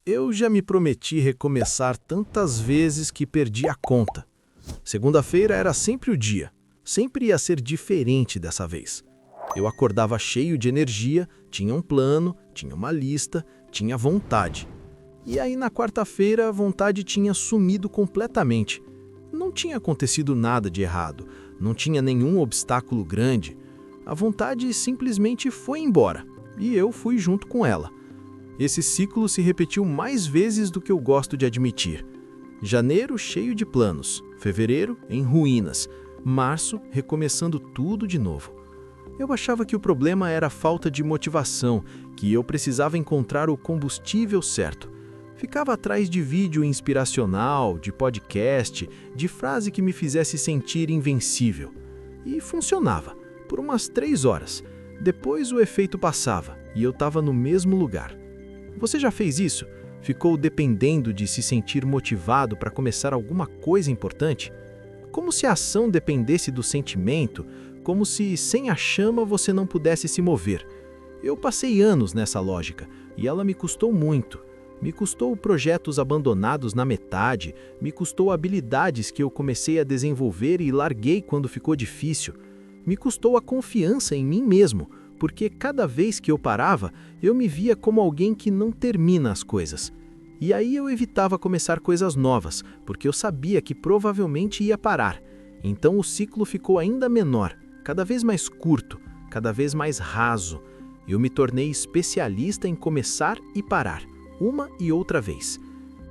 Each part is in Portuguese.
Eu já me prometi recomeçar tantas vezes que perdi a conta. Segunda-feira era sempre o dia. Sempre ia ser diferente dessa vez. Eu acordava cheio de energia, tinha um plano, tinha uma lista, tinha vontade. E aí na quarta-feira a vontade tinha sumido completamente. Não tinha acontecido nada de errado, não tinha nenhum obstáculo grande. A vontade simplesmente foi embora e eu fui junto com ela. Esse ciclo se repetiu mais vezes do que eu gosto de admitir. Janeiro cheio de planos, fevereiro em ruínas, março recomeçando tudo de novo. Eu achava que o problema era a falta de motivação, que eu precisava encontrar o combustível certo. Ficava atrás de vídeo inspiracional, de podcast, de frase que me fizesse sentir invencível. E funcionava, por umas 3 horas. Depois o efeito passava e eu estava no mesmo lugar. Você já fez isso? Ficou dependendo de se sentir motivado para começar alguma coisa importante? Como se a ação dependesse do sentimento, como se sem a chama você não pudesse se mover. Eu passei anos nessa lógica e ela me custou muito. Me custou projetos abandonados na metade, me custou habilidades que eu comecei a desenvolver e larguei quando ficou difícil. Me custou a confiança em mim mesmo, porque cada vez que eu parava, eu me via como alguém que não termina as coisas. E aí eu evitava começar coisas novas, porque eu sabia que provavelmente ia parar. Então o ciclo ficou ainda menor, cada vez mais curto, cada vez mais raso. Eu me tornei especialista em começar e parar, uma e outra vez.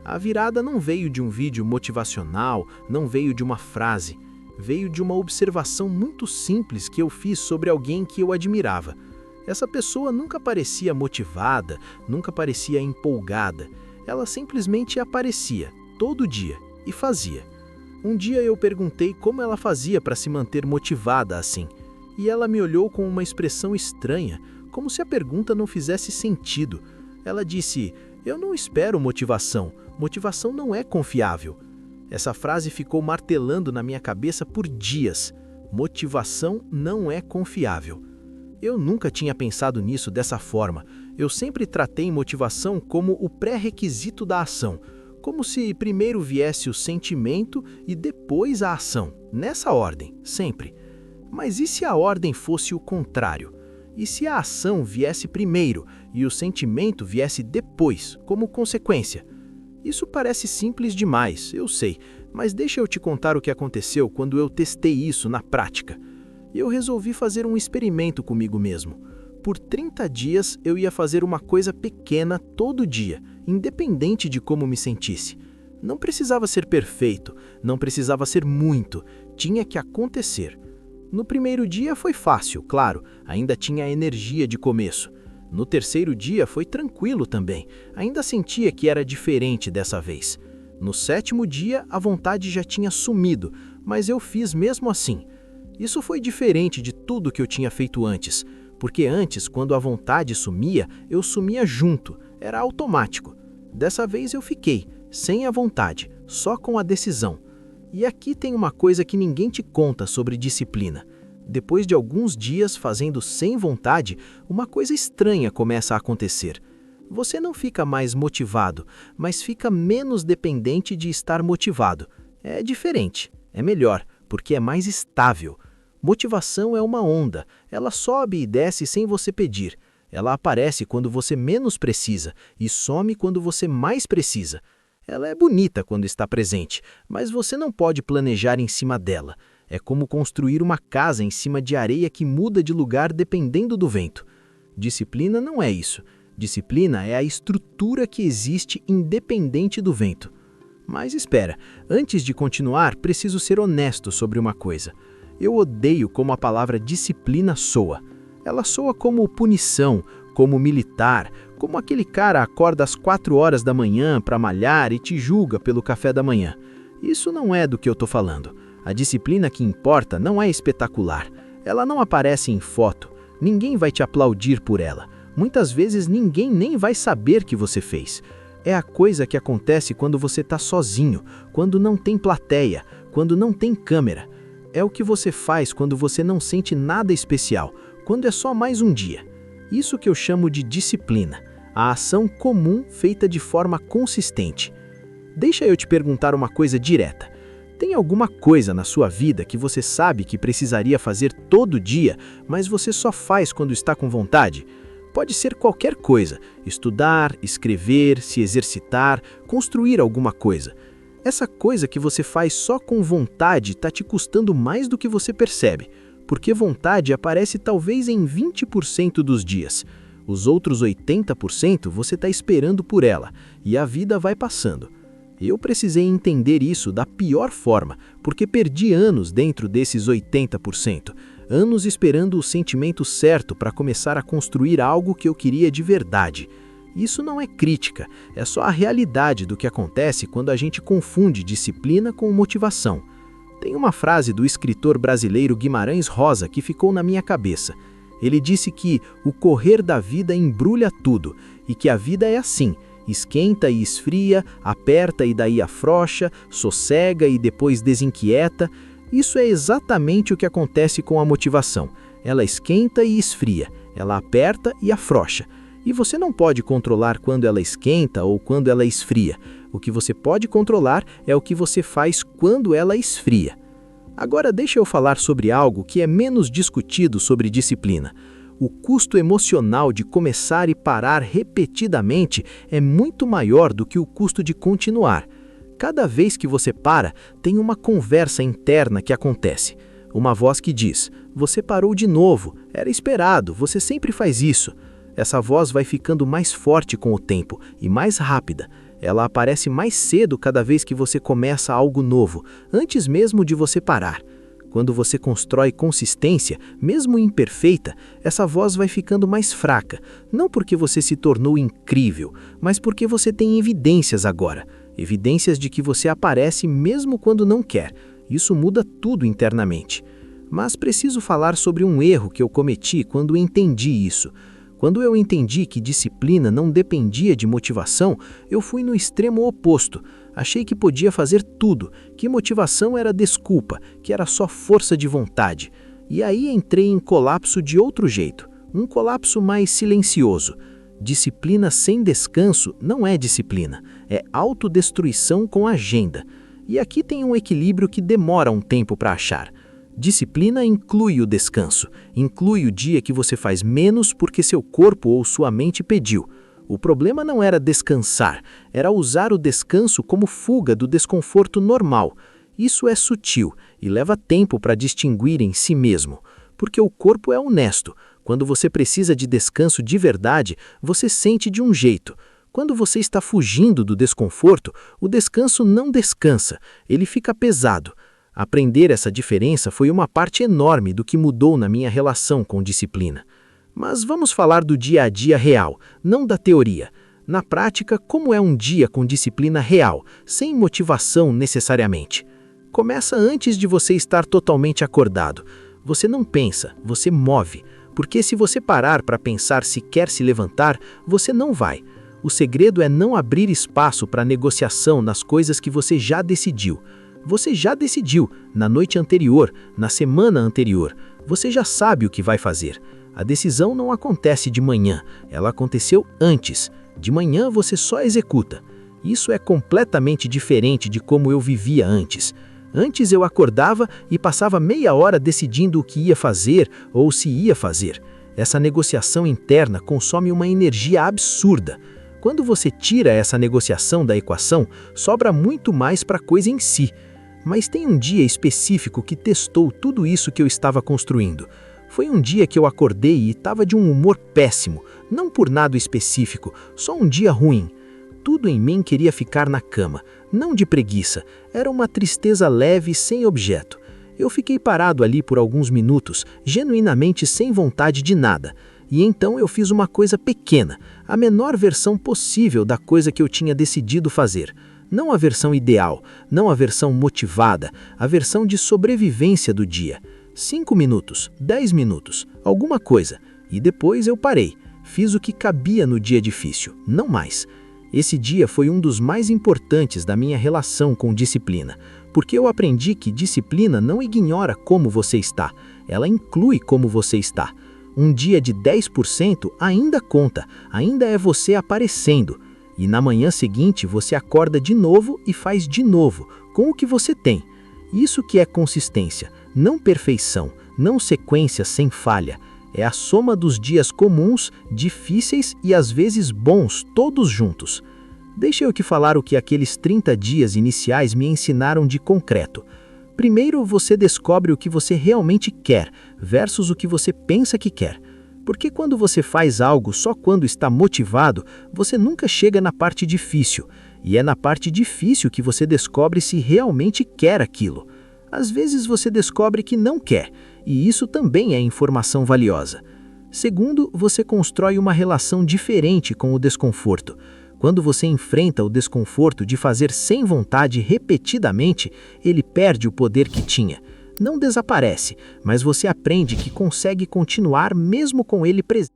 A virada não veio de um vídeo motivacional, não veio de uma frase. Veio de uma observação muito simples que eu fiz sobre alguém que eu admirava. Essa pessoa nunca parecia motivada, nunca parecia empolgada. Ela simplesmente aparecia, todo dia, e fazia. Um dia eu perguntei como ela fazia para se manter motivada assim. E ela me olhou com uma expressão estranha, como se a pergunta não fizesse sentido. Ela disse: "Eu não espero motivação. Motivação não é confiável." Essa frase ficou martelando na minha cabeça por dias. Motivação não é confiável. Eu nunca tinha pensado nisso dessa forma. Eu sempre tratei motivação como o pré-requisito da ação, como se primeiro viesse o sentimento e depois a ação, nessa ordem, sempre. Mas e se a ordem fosse o contrário? E se a ação viesse primeiro e o sentimento viesse depois, como consequência? Isso parece simples demais, eu sei, mas deixa eu te contar o que aconteceu quando eu testei isso na prática. Eu resolvi fazer um experimento comigo mesmo. Por 30 dias eu ia fazer uma coisa pequena todo dia, independente de como me sentisse. Não precisava ser perfeito, não precisava ser muito, tinha que acontecer. No primeiro dia foi fácil, claro, ainda tinha energia de começo. No terceiro dia foi tranquilo também, ainda sentia que era diferente dessa vez. No sétimo dia a vontade já tinha sumido, mas eu fiz mesmo assim. Isso foi diferente de tudo que eu tinha feito antes, porque antes, quando a vontade sumia, eu sumia junto, era automático. Dessa vez eu fiquei, sem a vontade, só com a decisão. E aqui tem uma coisa que ninguém te conta sobre disciplina. Depois de alguns dias fazendo sem vontade, uma coisa estranha começa a acontecer. Você não fica mais motivado, mas fica menos dependente de estar motivado. É diferente, é melhor, porque é mais estável. Motivação é uma onda, ela sobe e desce sem você pedir. Ela aparece quando você menos precisa e some quando você mais precisa. Ela é bonita quando está presente, mas você não pode planejar em cima dela. É como construir uma casa em cima de areia que muda de lugar dependendo do vento. Disciplina não é isso. Disciplina é a estrutura que existe independente do vento. Mas espera, antes de continuar, preciso ser honesto sobre uma coisa. Eu odeio como a palavra disciplina soa. Ela soa como punição, como militar, como aquele cara acorda às 4 horas da manhã para malhar e te julga pelo café da manhã. Isso não é do que eu estou falando. A disciplina que importa não é espetacular. Ela não aparece em foto. Ninguém vai te aplaudir por ela. Muitas vezes ninguém nem vai saber que você fez. É a coisa que acontece quando você está sozinho, quando não tem plateia, quando não tem câmera. É o que você faz quando você não sente nada especial, quando é só mais um dia. Isso que eu chamo de disciplina. a ação comum feita de forma consistente. Deixa eu te perguntar uma coisa direta. Tem alguma coisa na sua vida que você sabe que precisaria fazer todo dia, mas você só faz quando está com vontade? Pode ser qualquer coisa: estudar, escrever, se exercitar, construir alguma coisa. Essa coisa que você faz só com vontade está te custando mais do que você percebe, porque vontade aparece talvez em 20% dos dias. Os outros 80% você está esperando por ela, e a vida vai passando. Eu precisei entender isso da pior forma, porque perdi anos dentro desses 80%, anos esperando o sentimento certo para começar a construir algo que eu queria de verdade. Isso não é crítica, é só a realidade do que acontece quando a gente confunde disciplina com motivação. Tem uma frase do escritor brasileiro Guimarães Rosa que ficou na minha cabeça. Ele disse que o correr da vida embrulha tudo, e que a vida é assim: esquenta e esfria, aperta e daí afrouxa, sossega e depois desinquieta. Isso é exatamente o que acontece com a motivação. Ela esquenta e esfria, ela aperta e afrouxa. E você não pode controlar quando ela esquenta ou quando ela esfria. O que você pode controlar é o que você faz quando ela esfria. Agora deixa eu falar sobre algo que é menos discutido sobre disciplina. O custo emocional de começar e parar repetidamente é muito maior do que o custo de continuar. Cada vez que você para, tem uma conversa interna que acontece. Uma voz que diz: "Você parou de novo, era esperado, você sempre faz isso." Essa voz vai ficando mais forte com o tempo e mais rápida. Ela aparece mais cedo cada vez que você começa algo novo, antes mesmo de você parar. Quando você constrói consistência, mesmo imperfeita, essa voz vai ficando mais fraca, não porque você se tornou incrível, mas porque você tem evidências agora, evidências de que você aparece mesmo quando não quer. Isso muda tudo internamente. Mas preciso falar sobre um erro que eu cometi quando entendi isso. Quando eu entendi que disciplina não dependia de motivação, eu fui no extremo oposto. Achei que podia fazer tudo, que motivação era desculpa, que era só força de vontade. E aí entrei em colapso de outro jeito, um colapso mais silencioso. Disciplina sem descanso não é disciplina, é autodestruição com agenda. E aqui tem um equilíbrio que demora um tempo para achar. Disciplina inclui o descanso, inclui o dia que você faz menos porque seu corpo ou sua mente pediu. O problema não era descansar, era usar o descanso como fuga do desconforto normal. Isso é sutil e leva tempo para distinguir em si mesmo, porque o corpo é honesto. Quando você precisa de descanso de verdade, você sente de um jeito. Quando você está fugindo do desconforto, o descanso não descansa, ele fica pesado. Aprender essa diferença foi uma parte enorme do que mudou na minha relação com disciplina. Mas vamos falar do dia a dia real, não da teoria. Na prática, como é um dia com disciplina real, sem motivação necessariamente? Começa antes de você estar totalmente acordado. Você não pensa, você move. Porque se você parar para pensar se quer se levantar, você não vai. O segredo é não abrir espaço para negociação nas coisas que você já decidiu. Você já decidiu, na noite anterior, na semana anterior. Você já sabe o que vai fazer. A decisão não acontece de manhã, ela aconteceu antes. De manhã você só executa. Isso é completamente diferente de como eu vivia antes. Antes eu acordava e passava meia hora decidindo o que ia fazer ou se ia fazer. Essa negociação interna consome uma energia absurda. Quando você tira essa negociação da equação, sobra muito mais para a coisa em si. Mas tem um dia específico que testou tudo isso que eu estava construindo. Foi um dia que eu acordei e estava de um humor péssimo, não por nada específico, só um dia ruim. Tudo em mim queria ficar na cama, não de preguiça, era uma tristeza leve sem objeto. Eu fiquei parado ali por alguns minutos, genuinamente sem vontade de nada. E então eu fiz uma coisa pequena, a menor versão possível da coisa que eu tinha decidido fazer. Não a versão ideal, não a versão motivada, a versão de sobrevivência do dia. 5 minutos, 10 minutos, alguma coisa. E depois eu parei. Fiz o que cabia no dia difícil, não mais. Esse dia foi um dos mais importantes da minha relação com disciplina, porque eu aprendi que disciplina não ignora como você está, ela inclui como você está. Um dia de 10% ainda conta, ainda é você aparecendo. E na manhã seguinte você acorda de novo e faz de novo, com o que você tem. Isso que é consistência, não perfeição, não sequência sem falha. É a soma dos dias comuns, difíceis e às vezes bons, todos juntos. Deixa eu te falar o que aqueles 30 dias iniciais me ensinaram de concreto. Primeiro, você descobre o que você realmente quer, versus o que você pensa que quer. Porque quando você faz algo só quando está motivado, você nunca chega na parte difícil. E é na parte difícil que você descobre se realmente quer aquilo. Às vezes você descobre que não quer, e isso também é informação valiosa. Segundo, você constrói uma relação diferente com o desconforto. Quando você enfrenta o desconforto de fazer sem vontade repetidamente, ele perde o poder que tinha. Não desaparece, mas você aprende que consegue continuar mesmo com ele presente.